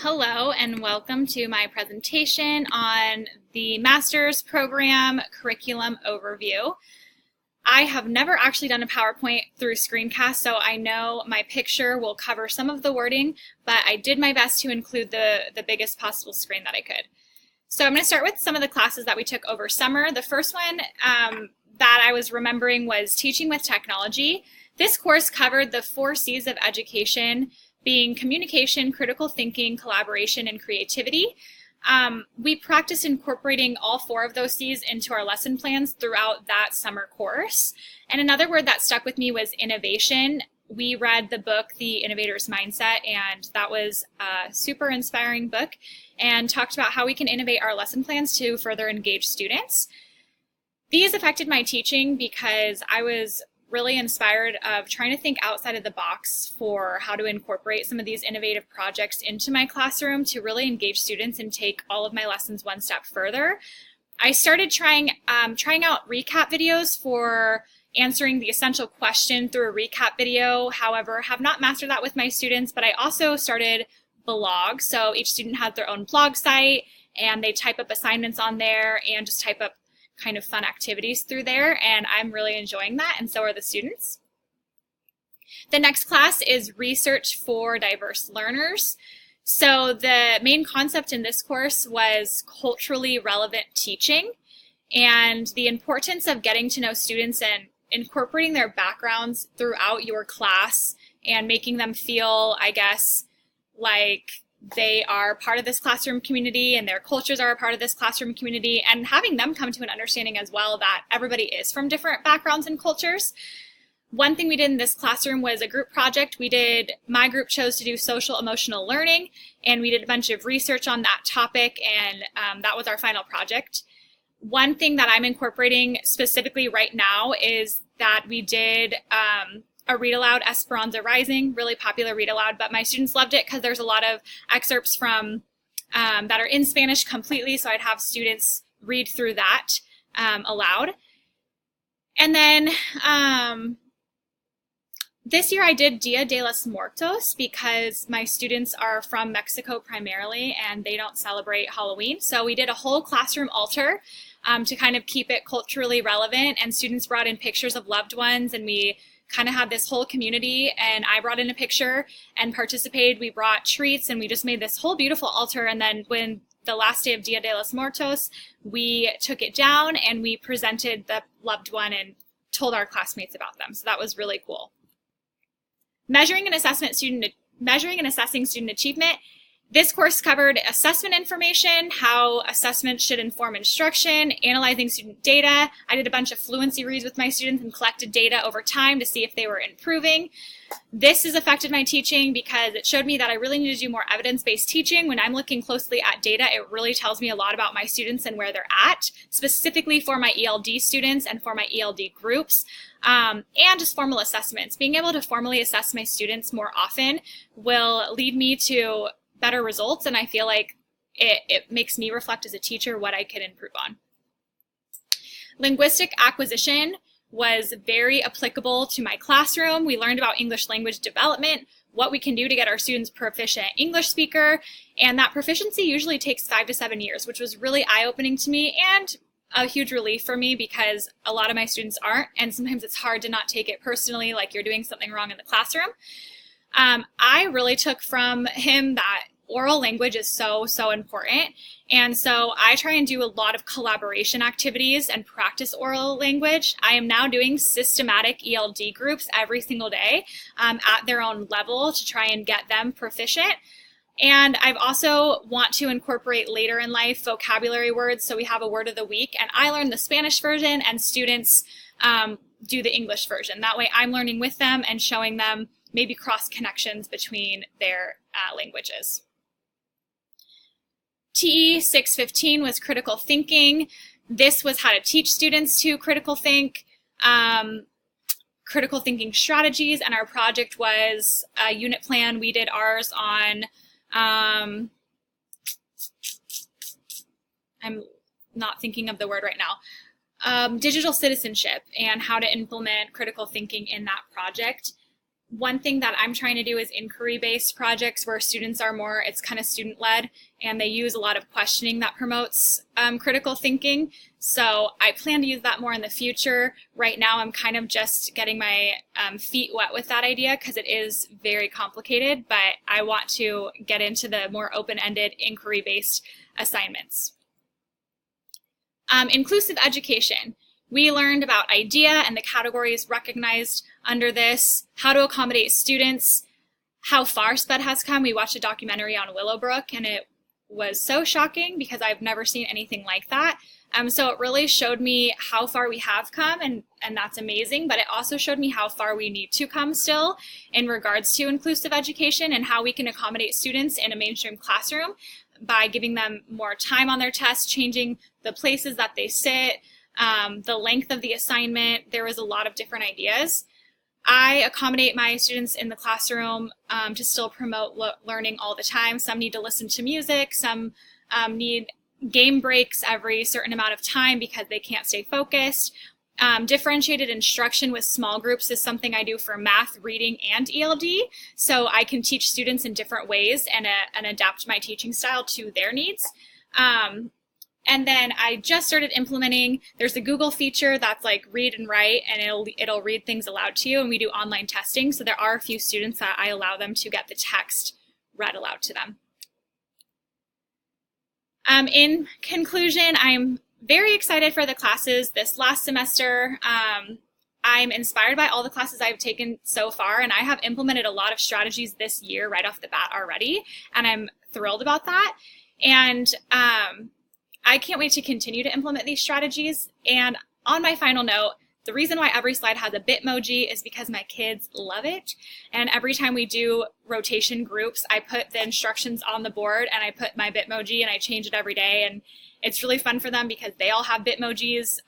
Hello and welcome to my presentation on the Master's Program Curriculum Overview. I have never actually done a PowerPoint through screencast, so I know my picture will cover some of the wording, but I did my best to include the biggest possible screen that I could. So I'm going to start with some of the classes that we took over summer. The first one that I was remembering was Teaching with Technology. This course covered the 4 C's of education, being communication, critical thinking, collaboration, and creativity. We practiced incorporating all 4 of those C's into our lesson plans throughout that summer course. And another word that stuck with me was innovation. We read the book, The Innovator's Mindset, and that was a super inspiring book and talked about how we can innovate our lesson plans to further engage students. These affected my teaching because I was really inspired of trying to think outside of the box for how to incorporate some of these innovative projects into my classroom to really engage students and take all of my lessons one step further. I started trying out recap videos for answering the essential question through a recap video. However, have not mastered that with my students, but I also started blogs. So each student had their own blog site and they type up assignments on there and just type up kind of fun activities through there, and I'm really enjoying that, and so are the students. The next class is Research for Diverse Learners. So the main concept in this course was culturally relevant teaching and the importance of getting to know students and incorporating their backgrounds throughout your class and making them feel, I guess, like they are part of this classroom community and their cultures are a part of this classroom community, and having them come to an understanding as well that everybody is from different backgrounds and cultures. One thing we did in this classroom was a group project. My group chose to do social emotional learning, and we did a bunch of research on that topic, and that was our final project. One thing that I'm incorporating specifically right now is that we did a read aloud, Esperanza Rising, really popular read aloud, but my students loved it because there's a lot of excerpts from that are in Spanish completely, so I'd have students read through that aloud. And then this year I did Dia de los Muertos because my students are from Mexico primarily and they don't celebrate Halloween, so we did a whole classroom altar to kind of keep it culturally relevant, and students brought in pictures of loved ones, and we kind of had this whole community, and I brought in a picture and participated. We brought treats and we just made this whole beautiful altar, and then when the last day of Dia de los Muertos, we took it down and we presented the loved one and told our classmates about them. So that was really cool. Measuring and assessing student achievement. This course covered assessment information, how assessment should inform instruction, analyzing student data. I did a bunch of fluency reads with my students and collected data over time to see if they were improving. This has affected my teaching because it showed me that I really need to do more evidence-based teaching. When I'm looking closely at data, it really tells me a lot about my students and where they're at, specifically for my ELD students and for my ELD groups. And just formal assessments. Being able to formally assess my students more often will lead me to better results, and I feel like it makes me reflect as a teacher what I could improve on. Linguistic acquisition was very applicable to my classroom. We learned about English language development, what we can do to get our students proficient English speaker, and that proficiency usually takes 5 to 7 years, which was really eye-opening to me and a huge relief for me because a lot of my students aren't, and sometimes it's hard to not take it personally like you're doing something wrong in the classroom. I really took from him that oral language is so important, and so I try and do a lot of collaboration activities and practice oral language. I am now doing systematic ELD groups every single day at their own level to try and get them proficient. And I've also want to incorporate later in life vocabulary words, so we have a word of the week, and I learn the Spanish version and students do the English version. That way I'm learning with them and showing them maybe cross connections between their languages. TE 615 was critical thinking. This was how to teach students to critical think, critical thinking strategies, and our project was a unit plan. We did ours on, I'm not thinking of the word right now, digital citizenship and how to implement critical thinking in that project. One thing that I'm trying to do is inquiry-based projects where students are more, it's kind of student-led, and they use a lot of questioning that promotes critical thinking. So I plan to use that more in the future. Right now I'm kind of just getting my feet wet with that idea because it is very complicated, but I want to get into the more open-ended inquiry-based assignments. Inclusive education. We learned about IDEA and the categories recognized under this, how to accommodate students, how far SPED has come. We watched a documentary on Willowbrook, and it was so shocking because I've never seen anything like that. So it really showed me how far we have come, and that's amazing, but it also showed me how far we need to come still in regards to inclusive education and how we can accommodate students in a mainstream classroom by giving them more time on their tests, changing the places that they sit, the length of the assignment. There was a lot of different ideas. I accommodate my students in the classroom to still promote learning all the time. Some need to listen to music, some need game breaks every certain amount of time because they can't stay focused. Differentiated instruction with small groups is something I do for math, reading, and ELD, so I can teach students in different ways and adapt my teaching style to their needs. And then I just started implementing, there's a Google feature that's like read and write, and it'll read things aloud to you, and we do online testing, so there are a few students that I allow them to get the text read aloud to them. In conclusion, I'm very excited for the classes this last semester. I'm inspired by all the classes I've taken so far, and I have implemented a lot of strategies this year right off the bat already, and I'm thrilled about that. And I can't wait to continue to implement these strategies. And on my final note, the reason why every slide has a Bitmoji is because my kids love it. And every time we do rotation groups, I put the instructions on the board and I put my Bitmoji and I change it every day. And it's really fun for them because they all have Bitmojis,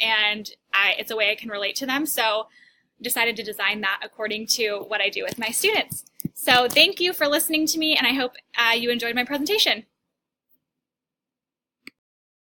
and it's a way I can relate to them. So I decided to design that according to what I do with my students. So thank you for listening to me, and I hope you enjoyed my presentation.